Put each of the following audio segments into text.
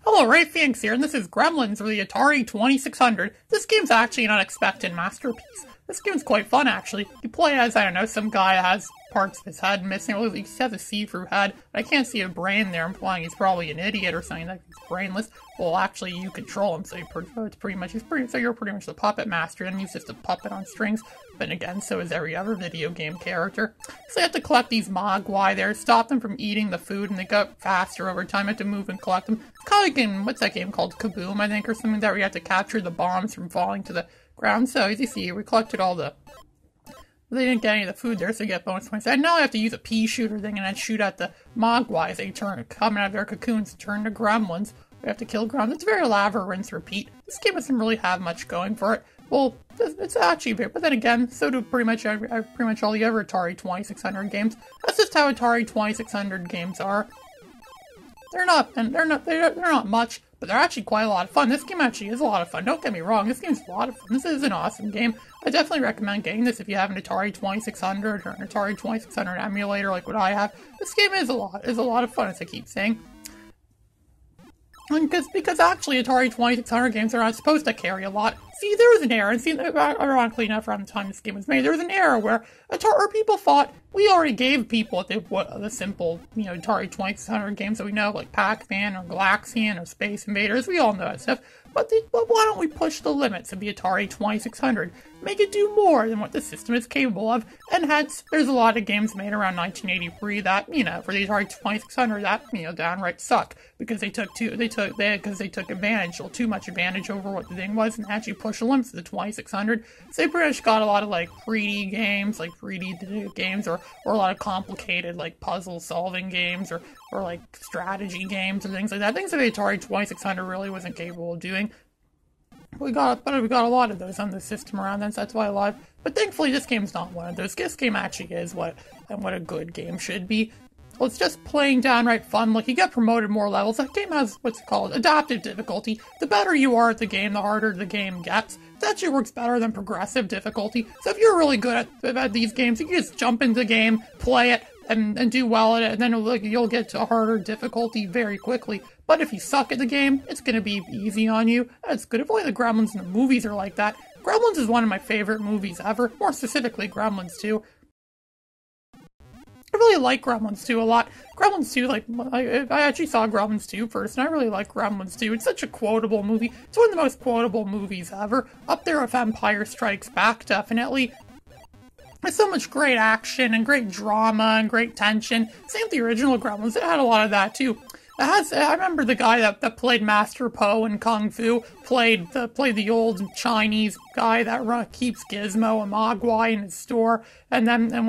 Hello, Ray Phoenix here, and this is Gremlins for the Atari 2600. This game's actually an unexpected masterpiece. This game's quite fun, actually. You play as, I don't know, some guy that has parts of his head missing. Or he has a see-through head. I can't see a brain there. I'm implying he's probably an idiot or something, like he's brainless. Well, actually, you control him, so you're pretty much the puppet master, and he's just a puppet on strings. But again, so is every other video game character. So you have to collect these mogwai there, stop them from eating the food, and they go faster over time. You have to move and collect them. It's kind of like in, what's that game called? Kaboom, I think, or something that where you have to capture the bombs from falling to the ground. So as you see, we collected all the... They didn't get any of the food there, so you get bonus points. And now I have to use a pea shooter thing and then shoot at the mogwai as they coming out of their cocoons to turn to gremlins. We have to kill gremlins. It's very elaborate, rinse, repeat. This game doesn't really have much going for it. Well, it's actually big, but then again, so do pretty much all the other Atari 2600 games. That's just how Atari 2600 games are. They're not much, but they're actually quite a lot of fun. This game actually is a lot of fun. Don't get me wrong, this game's a lot of fun. This is an awesome game. I definitely recommend getting this if you have an Atari 2600 or an Atari 2600 emulator like what I have. This game is a lot of fun, as I keep saying. And because actually Atari 2600 games are not supposed to carry a lot. See, there was an error, and see, ironically enough, around the time this game was made, there was an error where people thought we already gave people the simple, Atari 2600 games that we know, like Pac-Man or Galaxian or Space Invaders. We all know that stuff. But why don't we push the limits of the Atari 2600? Make it do more than what the system is capable of. And hence, there's a lot of games made around 1983 that, for the Atari 2600 that, downright suck. Because they took advantage, or too much advantage over what the thing was, and actually pushed the limits of the 2600. So they pretty much got a lot of, 3D games, or a lot of complicated, puzzle-solving games, or strategy games, or things like that. Things that the Atari 2600 really wasn't capable of doing. We got a lot of those on the system around then, so that's why a lot. But thankfully, this game's not one of those. This game actually is what a good game should be. Well, it's just plain downright fun. You get promoted more levels. That game has what's called adaptive difficulty. The better you are at the game, the harder the game gets. It actually works better than progressive difficulty. So if you're really good at these games, you can just jump into the game, play it, and do well at it, and then you'll get to a harder difficulty very quickly. But if you suck at the game, it's going to be easy on you. That's good. If only the Gremlins in the movies are like that. Gremlins is one of my favorite movies ever. More specifically, Gremlins 2. I really like Gremlins 2 a lot. Gremlins 2, I actually saw Gremlins 2 first, and I really like Gremlins 2. It's such a quotable movie. It's one of the most quotable movies ever. Up there with Empire Strikes Back, definitely. There's so much great action, and great drama, and great tension. Same with the original Gremlins, it had a lot of that too. I remember the guy that played Master Po in Kung Fu played the old Chinese guy that keeps Gizmo and Mogwai in his store, and then the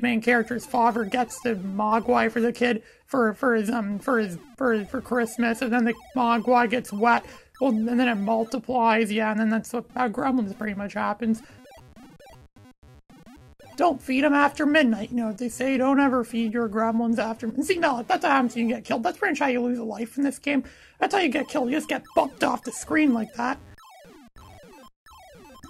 main character's father gets the Mogwai for the kid for Christmas, and then the Mogwai gets wet. Well, and then it multiplies, yeah, and then that's how Gremlins pretty much happens. Don't feed them after midnight. They say don't ever feed your gremlins after midnight. See, no, that's what happens when you get killed. That's pretty much how you lose a life in this game. That's how you get killed. You just get bumped off the screen like that.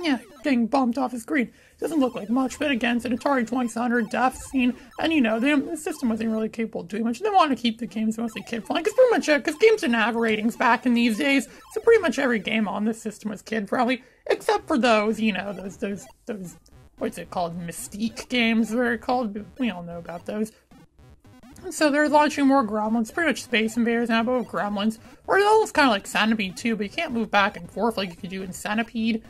Yeah, getting bumped off the screen. Doesn't look like much, but again, it's an Atari 2600 death scene, and the system wasn't really capable of doing much. They wanted to keep the games mostly kid-friendly, because games didn't have ratings back in these days, so pretty much every game on this system was kid-friendly, except for those, those what's it called, Mystique games, they're called, we all know about those. So they're launching more Gremlins, pretty much Space Invaders now, but with Gremlins, or it's almost kind of like Centipede too, but you can't move back and forth like you could do in Centipede.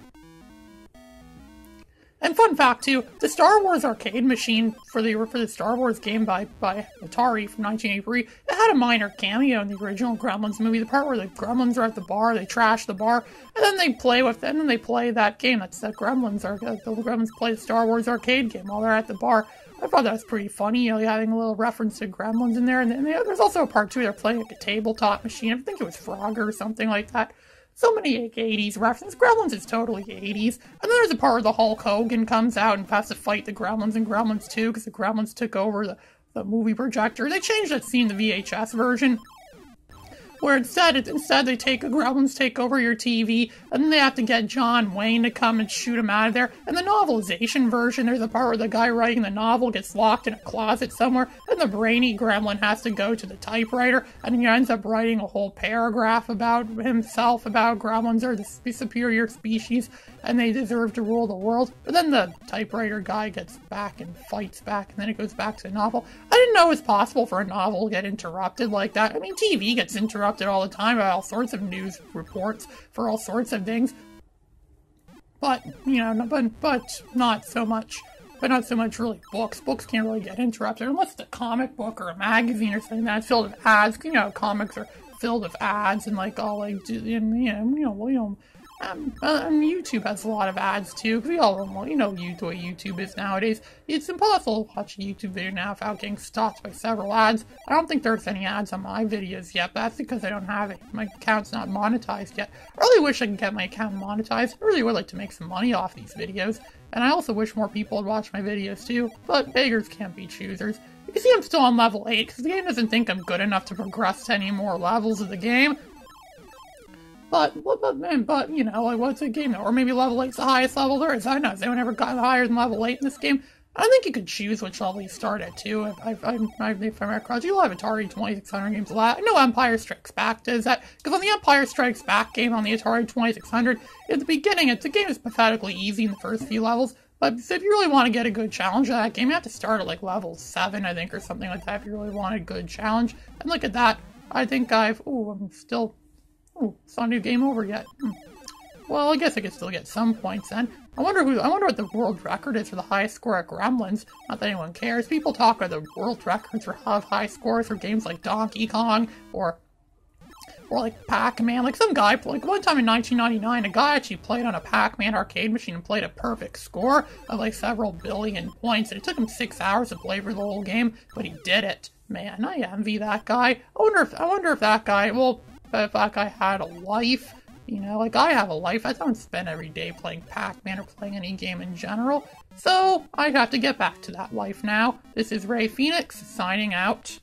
And fun fact too, the Star Wars arcade machine for the Star Wars game by Atari from 1983, it had a minor cameo in the original Gremlins movie. The part where the Gremlins are at the bar, they trash the bar, and then they play that game. The Gremlins play the Star Wars arcade game while they're at the bar. I thought that was pretty funny, having a little reference to Gremlins in there. And then there's also a part too, they're playing a tabletop machine. I think it was Frogger or something like that. So many 80s references. Gremlins is totally 80s. And then there's a part where the Hulk Hogan comes out and has to fight the Gremlins in Gremlins 2 because the Gremlins took over the movie projector. They changed that scene in the VHS version. where instead they take Gremlins take over your TV, and then they have to get John Wayne to come and shoot him out of there. And the novelization version, there's a part where the guy writing the novel gets locked in a closet somewhere, and the brainy gremlin has to go to the typewriter, and he ends up writing a whole paragraph about himself, about gremlins are the superior species, and they deserve to rule the world. But then the typewriter guy gets back and fights back, and then it goes back to the novel. I didn't know it was possible for a novel to get interrupted like that. I mean, TV gets interrupted all the time by all sorts of news reports for all sorts of things. But, you know, but not so much. But not so much really books. Books can't really get interrupted unless it's a comic book or a magazine or something that's filled with ads. You know, comics are filled with ads and like all like, YouTube has a lot of ads too, because we all know, you know what YouTube is nowadays. It's impossible to watch a YouTube video now without getting stopped by several ads. I don't think there's any ads on my videos yet, but that's because I don't have it. My account's not monetized yet. I really wish I could get my account monetized. I really would like to make some money off these videos, and I also wish more people would watch my videos too, but beggars can't be choosers. You can see I'm still on level 8, because the game doesn't think I'm good enough to progress to any more levels of the game. But, you know, like, what's a game? Or maybe level 8's the highest level there is. I don't know. Has anyone ever gotten higher than level 8 in this game? I don't think you could choose which level you start at, too. If I'm across, you'll have Atari 2600 games a lot. I know Empire Strikes Back does that, because on the Empire Strikes Back game on the Atari 2600, at the beginning, the game is pathetically easy in the first few levels. But so if you really want to get a good challenge of that game, you have to start at, like, level 7, I think, or something like that, if you really want a good challenge. And look at that. I think I'm still... Oh, it's not a new game over yet. Well, I guess I could still get some points then. I wonder what the world record is for the highest score at Gremlins. Not that anyone cares. People talk about the world records for high scores for games like Donkey Kong or like Pac-Man. Like some guy, like one time in 1999, a guy actually played on a Pac-Man arcade machine and played a perfect score of like several billion points. And it took him 6 hours to play for the whole game, but he did it. Man, I envy that guy. I wonder if that guy, well, if that guy had a life, you know, like I have a life. I don't spend every day playing Pac-Man or playing any game in general. So I have to get back to that life now. This is Ray Phoenix signing out.